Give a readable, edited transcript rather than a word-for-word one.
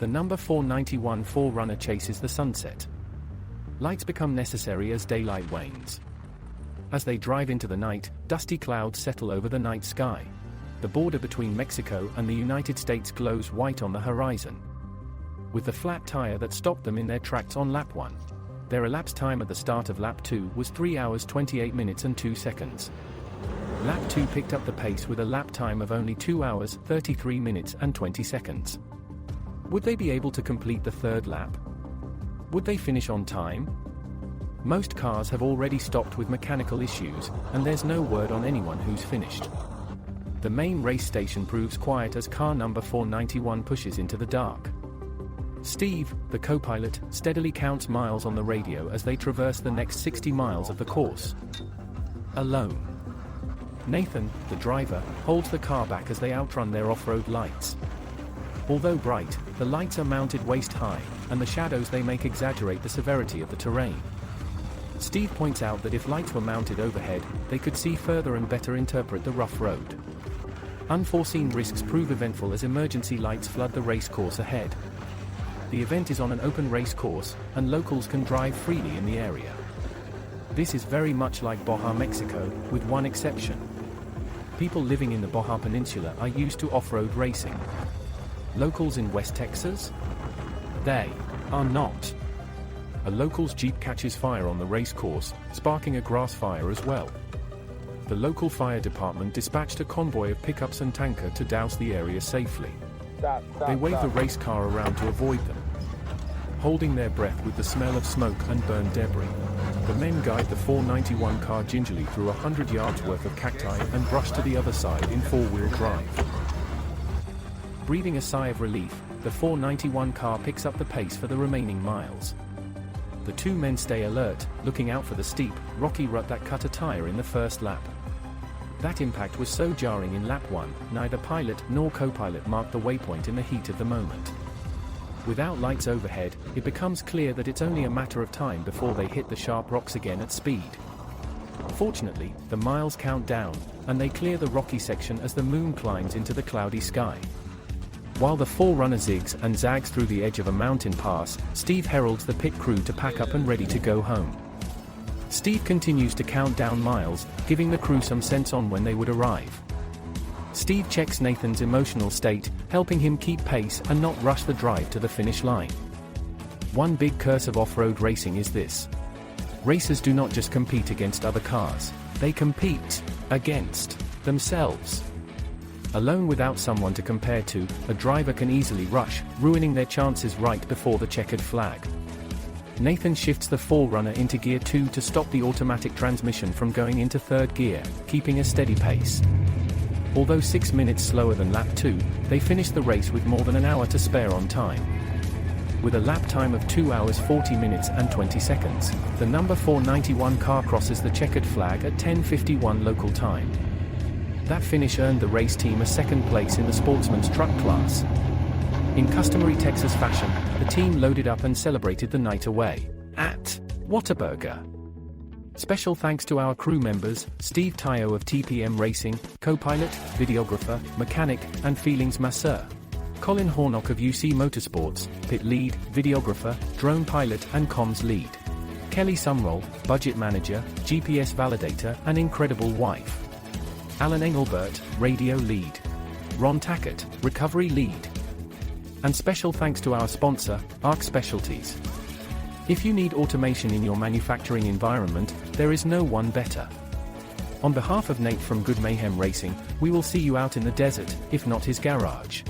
The number 491 Forerunner chases the sunset. Lights become necessary as daylight wanes. As they drive into the night, dusty clouds settle over the night sky. The border between Mexico and the United States glows white on the horizon. With the flat tire that stopped them in their tracks on lap 1. Their elapsed time at the start of lap 2 was 3 hours 28 minutes and 2 seconds. Lap 2 picked up the pace with a lap time of only 2 hours 33 minutes and 20 seconds. Would they be able to complete the third lap? Would they finish on time? Most cars have already stopped with mechanical issues, and there's no word on anyone who's finished. The main race station proves quiet as car number 491 pushes into the dark. Steve, the co-pilot, steadily counts miles on the radio as they traverse the next 60 miles of the course. Alone. Nathan, the driver, holds the car back as they outrun their off-road lights. Although bright, the lights are mounted waist-high, and the shadows they make exaggerate the severity of the terrain. Steve points out that if lights were mounted overhead, they could see further and better interpret the rough road. Unforeseen risks prove eventful as emergency lights flood the race course ahead. The event is on an open race course, and locals can drive freely in the area. This is very much like Baja, Mexico, with one exception. People living in the Baja Peninsula are used to off-road racing. Locals in West Texas? They are not. A local's Jeep catches fire on the race course, sparking a grass fire as well. The local fire department dispatched a convoy of pickups and tanker to douse the area safely. They wave the race car around to avoid them. Holding their breath with the smell of smoke and burned debris, the men guide the 491 car gingerly through 100 yards worth of cacti and brush to the other side in four-wheel drive. Breathing a sigh of relief, the 491 car picks up the pace for the remaining miles. The two men stay alert, looking out for the steep, rocky rut that cut a tire in the first lap. That impact was so jarring in lap 1, neither pilot nor co-pilot marked the waypoint in the heat of the moment. Without lights overhead, it becomes clear that it's only a matter of time before they hit the sharp rocks again at speed. Fortunately, the miles count down, and they clear the rocky section as the moon climbs into the cloudy sky. While the Forerunner zigs and zags through the edge of a mountain pass, Steve heralds the pit crew to pack up and ready to go home. Steve continues to count down miles, giving the crew some sense on when they would arrive. Steve checks Nathan's emotional state, helping him keep pace and not rush the drive to the finish line. One big curse of off-road racing is this. Racers do not just compete against other cars, they compete against themselves. Alone without someone to compare to, a driver can easily rush, ruining their chances right before the checkered flag. Nathan shifts the Forerunner into Gear 2 to stop the automatic transmission from going into third gear, keeping a steady pace. Although 6 minutes slower than lap 2, they finish the race with more than an hour to spare on time. With a lap time of 2 hours 40 minutes and 20 seconds, the number 491 car crosses the checkered flag at 10:51 local time. That finish earned the race team a second place in the sportsman's truck class. In customary Texas fashion, the team loaded up and celebrated the night away at Whataburger. Special thanks to our crew members, Steve Tayo of TPM Racing, co-pilot, videographer, mechanic, and feelings masseur. Colin Hornock of UC Motorsports, pit lead, videographer, drone pilot and comms lead. Kelly Sumroll, budget manager, GPS validator and incredible wife. Alan Engelbert, radio lead. Ron Tackett, recovery lead. And special thanks to our sponsor, ARC Specialties. If you need automation in your manufacturing environment, there is no one better. On behalf of Nate from Good Mayhem Racing, we will see you out in the desert, if not his garage.